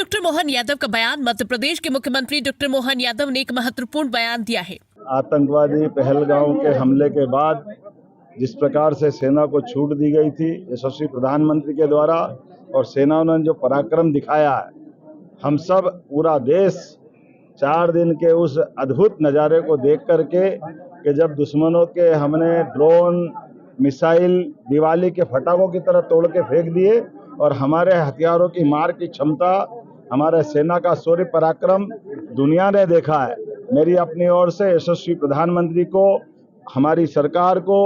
Doctor Mohan Yadav का बयान। मध्य प्रदेश के मुख्यमंत्री डॉक्टर मोहन यादव ने एक महत्वपूर्ण बयान दिया है। आतंकवादी पहलगाम के हमले के बाद जिस प्रकार से सेना को छूट दी गई थी यशस्वी प्रधानमंत्री के द्वारा, और सेना ने जो पराक्रम दिखाया है, हम सब पूरा देश 4 दिन के उस अद्भुत नज़ारे को देख करके कि जब दुश्मनों के हमने ड्रोन मिसाइल दिवाली के फटाकों की तरह तोड़ के फेंक दिए, और हमारे हथियारों की मार की क्षमता, हमारे सेना का शौर्य पराक्रम दुनिया ने देखा है। मेरी अपनी ओर से यशस्वी प्रधानमंत्री को, हमारी सरकार को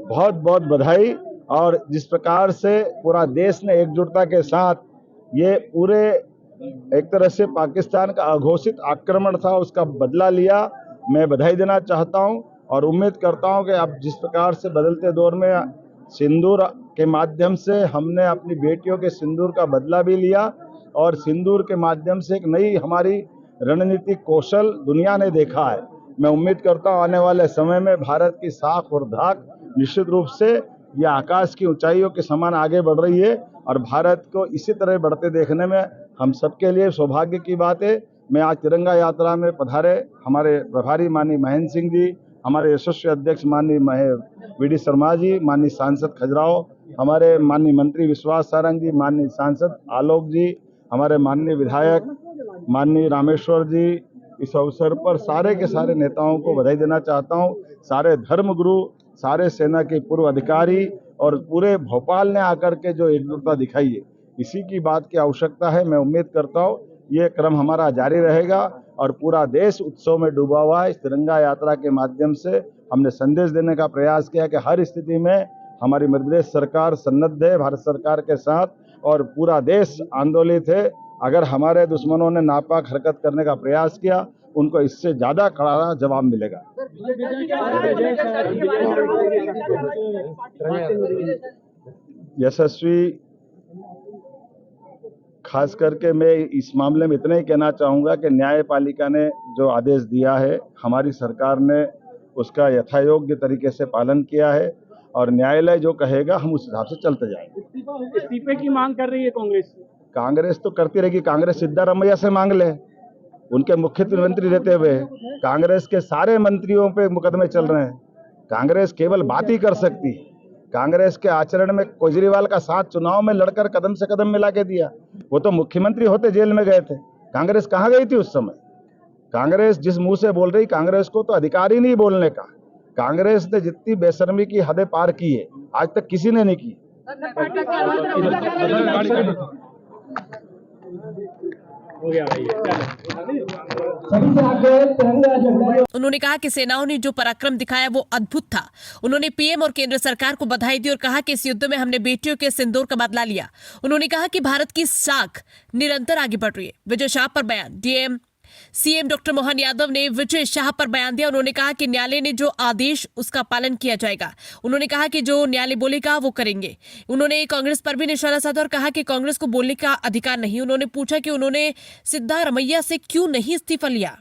बहुत बहुत बधाई। और जिस प्रकार से पूरा देश ने एकजुटता के साथ ये पूरे एक तरह से पाकिस्तान का अघोषित आक्रमण था उसका बदला लिया, मैं बधाई देना चाहता हूं। और उम्मीद करता हूं कि अब जिस प्रकार से बदलते दौर में सिंदूर के माध्यम से हमने अपनी बेटियों के सिंदूर का बदला भी लिया, और सिंदूर के माध्यम से एक नई हमारी रणनीतिक कौशल दुनिया ने देखा है। मैं उम्मीद करता हूं आने वाले समय में भारत की साख और धाक निश्चित रूप से यह आकाश की ऊंचाइयों के समान आगे बढ़ रही है, और भारत को इसी तरह बढ़ते देखने में हम सबके लिए सौभाग्य की बात है। मैं आज तिरंगा यात्रा में पधारे हमारे प्रभारी माननीय महेंद्र सिंह जी, हमारे यशस्वी अध्यक्ष माननीय वी.डी. शर्मा जी, माननीय सांसद खजुराहो, हमारे माननीय मंत्री विश्वास सारंग जी, माननीय सांसद आलोक जी, हमारे माननीय विधायक माननीय रामेश्वर जी, इस अवसर पर सारे के सारे नेताओं को बधाई देना चाहता हूं। सारे धर्मगुरु, सारे सेना के पूर्व अधिकारी और पूरे भोपाल ने आकर के जो एकजुटता दिखाई है, इसी की बात की आवश्यकता है। मैं उम्मीद करता हूं ये क्रम हमारा जारी रहेगा, और पूरा देश उत्सव में डूबा हुआ है। इस तिरंगा यात्रा के माध्यम से हमने संदेश देने का प्रयास किया कि हर स्थिति में हमारी मध्य प्रदेश सरकार सन्नद्ध है भारत सरकार के साथ, और पूरा देश आंदोलित है। अगर हमारे दुश्मनों ने नापाक हरकत करने का प्रयास किया, उनको इससे ज्यादा कड़ा जवाब मिलेगा। यशस्वी, खास करके मैं इस मामले में इतना ही कहना चाहूँगा कि न्यायपालिका ने जो आदेश दिया है, हमारी सरकार ने उसका यथायोग्य तरीके से पालन किया है, और न्यायालय जो कहेगा हम उस हिसाब से चलते जाएंगे। इस्तीफे की मांग कर रही है कांग्रेस तो करती रहेगी। कांग्रेस सिद्धारमैया से मांग ले, उनके मुख्यमंत्री रहते हुए कांग्रेस के सारे मंत्रियों पे मुकदमे चल रहे हैं। कांग्रेस केवल बात ही कर सकती है। कांग्रेस के आचरण में केजरीवाल का साथ चुनाव में लड़कर कदम से कदम मिला के दिया। वो तो मुख्यमंत्री होते जेल में गए थे। कांग्रेस कहाँ गई थी उस समय? कांग्रेस जिस मुंह से बोल रही, कांग्रेस को तो अधिकार ही नहीं बोलने का। कांग्रेस ने जितनी बेशर्मी की हदें पार की है, आज तक किसी ने नहीं की। उन्होंने कहा कि सेनाओं ने जो पराक्रम दिखाया वो अद्भुत था। उन्होंने पीएम और केंद्र सरकार को बधाई दी और कहा कि इस युद्ध में हमने बेटियों के सिंदूर का बदला लिया। उन्होंने कहा कि भारत की साख निरंतर आगे बढ़ रही है। विजय शाह पर बयान। DM CM doctor Mohan Yadav ने विजय शाह पर बयान दिया। उन्होंने कहा कि न्यायालय ने जो आदेश उसका पालन किया जाएगा। उन्होंने कहा कि जो न्यायालय बोलेगा वो करेंगे। उन्होंने कांग्रेस पर भी निशाना साधा और कहा कि कांग्रेस को बोलने का अधिकार नहीं। उन्होंने पूछा कि उन्होंने सिद्धारमैया से क्यों नहीं इस्तीफा लिया।